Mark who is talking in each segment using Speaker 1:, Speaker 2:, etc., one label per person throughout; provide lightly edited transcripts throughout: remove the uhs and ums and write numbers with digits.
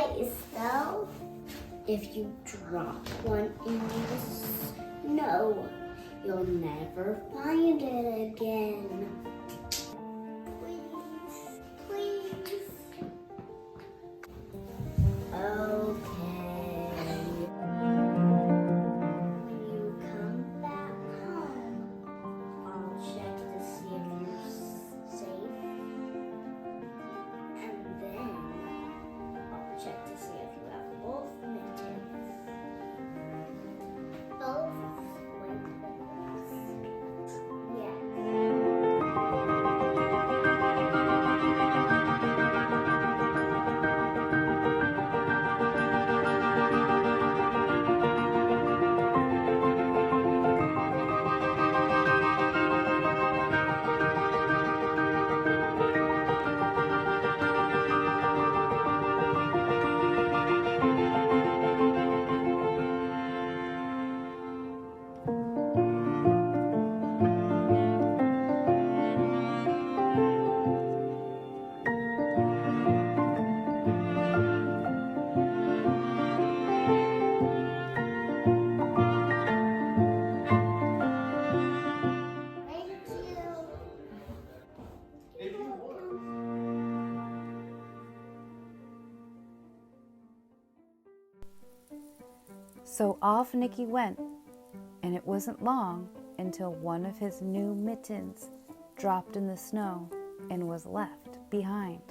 Speaker 1: nice, though. If you drop one in the snow, you'll never find it again. Please, please. Okay. When you come back home, I'll check to see if you're safe. And then I'll check to see if you have both mittens. Both mittens. Yeah.
Speaker 2: So off Nicky went, and it wasn't long until one of his new mittens dropped in the snow and was left behind.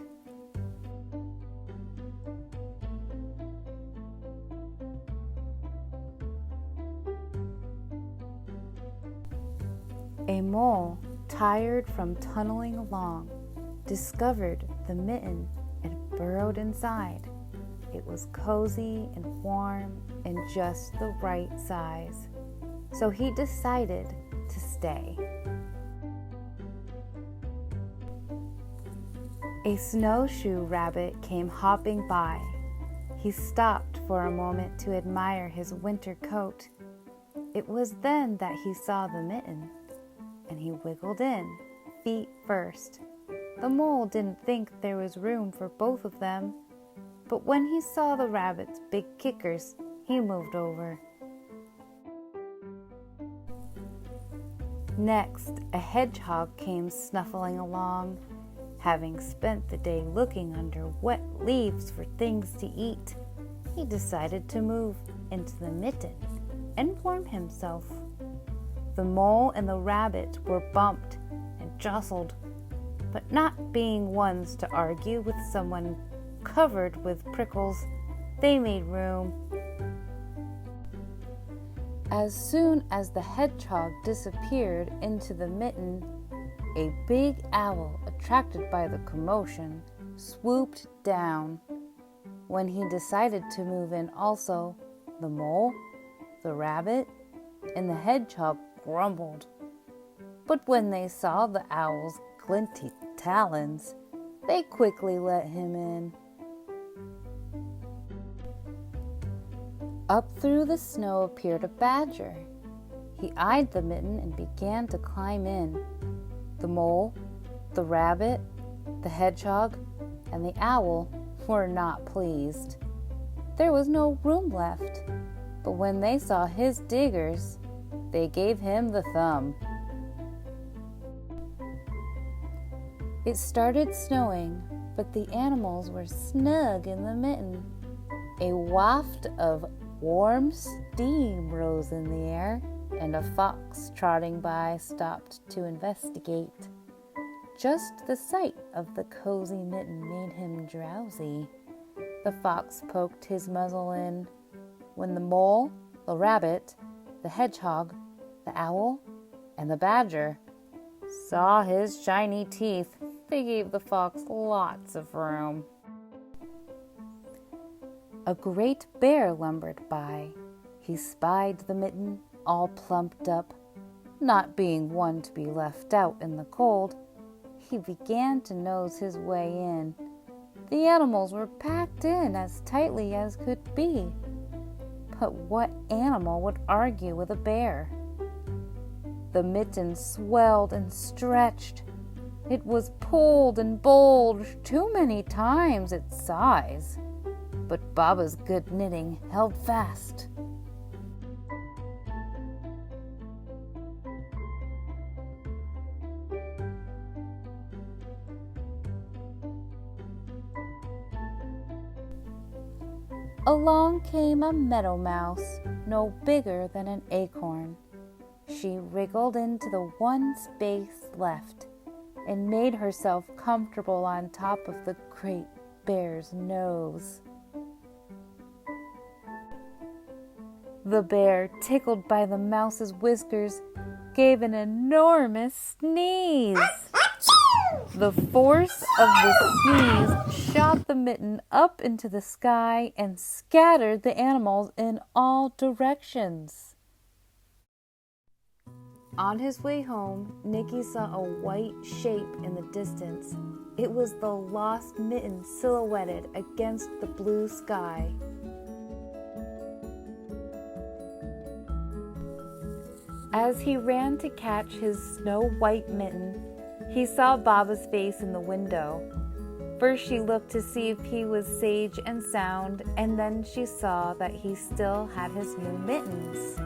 Speaker 2: A mole, tired from tunneling along, discovered the mitten and burrowed inside. It was cozy and warm and just the right size, so he decided to stay. A snowshoe rabbit came hopping by. He stopped for a moment to admire his winter coat. It was then that he saw the mitten, and he wiggled in, feet first. The mole didn't think there was room for both of them, but when he saw the rabbit's big kickers, he moved over. Next, a hedgehog came snuffling along. Having spent the day looking under wet leaves for things to eat, he decided to move into the mitten and warm himself. The mole and the rabbit were bumped and jostled, but not being ones to argue with someone covered with prickles, they made room. As soon as the hedgehog disappeared into the mitten, a big owl, attracted by the commotion, swooped down. When he decided to move in also, the mole, the rabbit, and the hedgehog grumbled. But when they saw the owl's glinty talons, they quickly let him in. Up through the snow appeared a badger. He eyed the mitten and began to climb in. The mole, the rabbit, the hedgehog, and the owl were not pleased. There was no room left, but when they saw his diggers, they gave him the thumb. It started snowing, but the animals were snug in the mitten. A waft of warm steam rose in the air, and a fox trotting by stopped to investigate. Just the sight of the cozy mitten made him drowsy. The fox poked his muzzle in. When the mole, the rabbit, the hedgehog, the owl, and the badger saw his shiny teeth, they gave the fox lots of room. A great bear lumbered by. He spied the mitten, all plumped up. Not being one to be left out in the cold, he began to nose his way in. The animals were packed in as tightly as could be. But what animal would argue with a bear? The mitten swelled and stretched. It was pulled and bulged too many times its size. but Baba's good knitting held fast. Along came a meadow mouse, no bigger than an acorn. She wriggled into the one space left and made herself comfortable on top of the great bear's nose. The bear, tickled by the mouse's whiskers, gave an enormous sneeze. The force of the sneeze shot the mitten up into the sky and scattered the animals in all directions. On his way home, Nicky saw a white shape in the distance. It was the lost mitten silhouetted against the blue sky. As he ran to catch his snow-white mitten, he saw Baba's face in the window. First she looked to see if he was sage and sound, and then she saw that he still had his new mittens.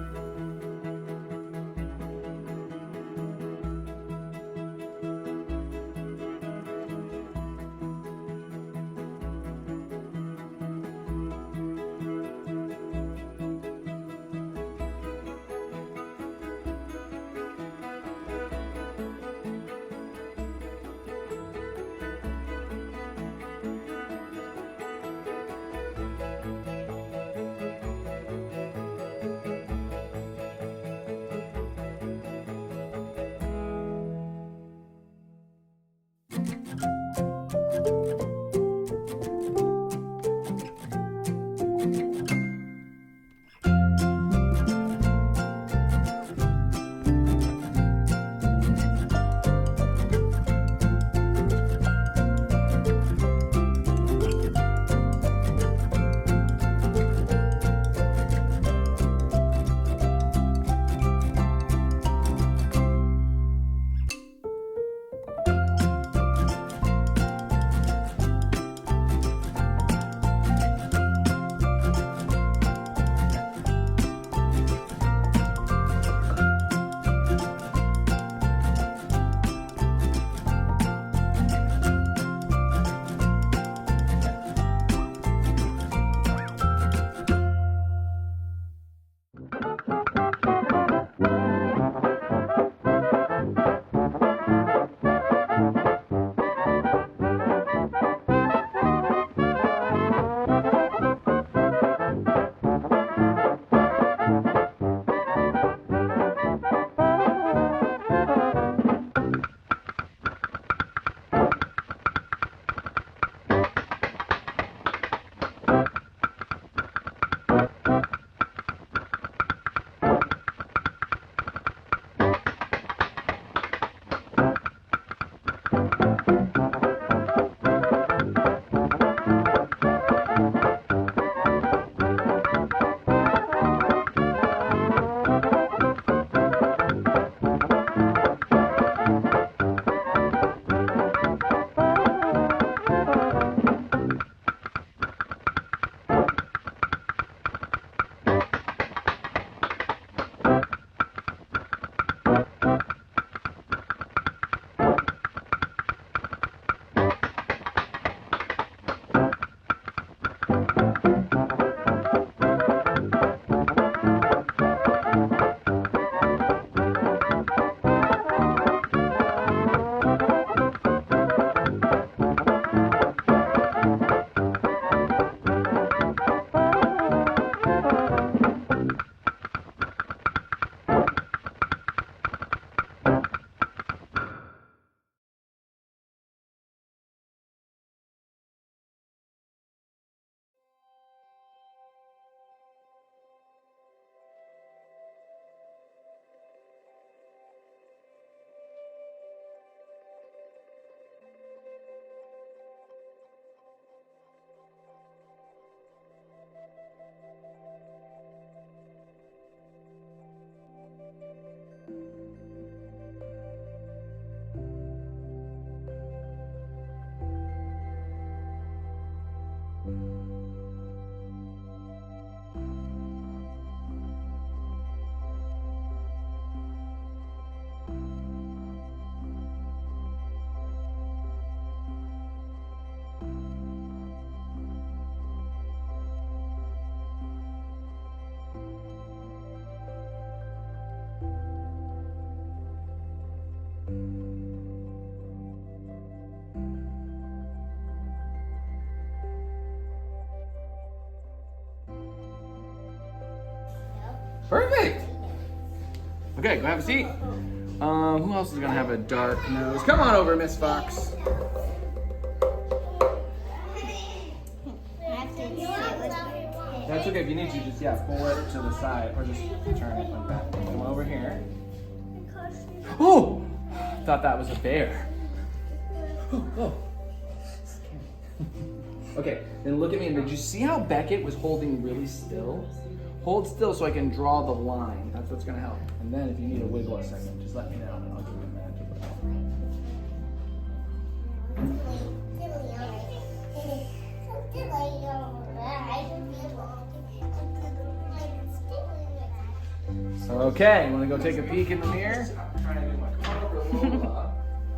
Speaker 3: Perfect. Okay, go have a seat. Who else is gonna have a dark nose? Come on over, Miss Fox. That's okay. If you need to, just pull it to the side or just turn it like that. Come over here. Oh, thought that was a bear. Oh. Okay, then look at me. And did you see how Beckett was holding really still? Hold still so I can draw the line. That's what's gonna help. And then if you need a wiggle a second, just let me know and I'll give you a minute to wiggle. Okay, wanna go take a peek in the mirror? I'm trying to do my color a little up.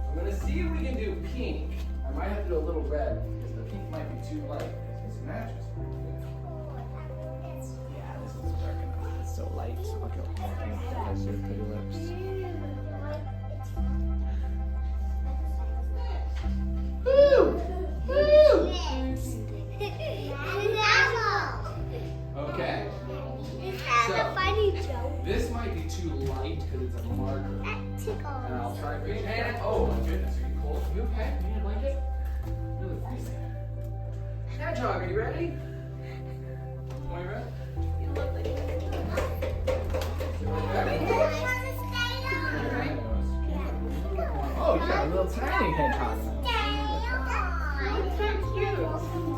Speaker 3: I'm gonna see if we can do pink. I might have to do a little red because the pink might be too light. This matches. Yeah, this is dark enough. It's so light. Okay, pink. That's your pretty lips. Woo! Woo! Okay. So, this might be too light because it's a marker. And I'll try green. And oh my goodness, are you cold? Are you okay? You need a blanket? Really freezing. Hedgehog, are you ready? Are you ready? You look like oh, you got a little tiny hedgehog.
Speaker 1: Stay on.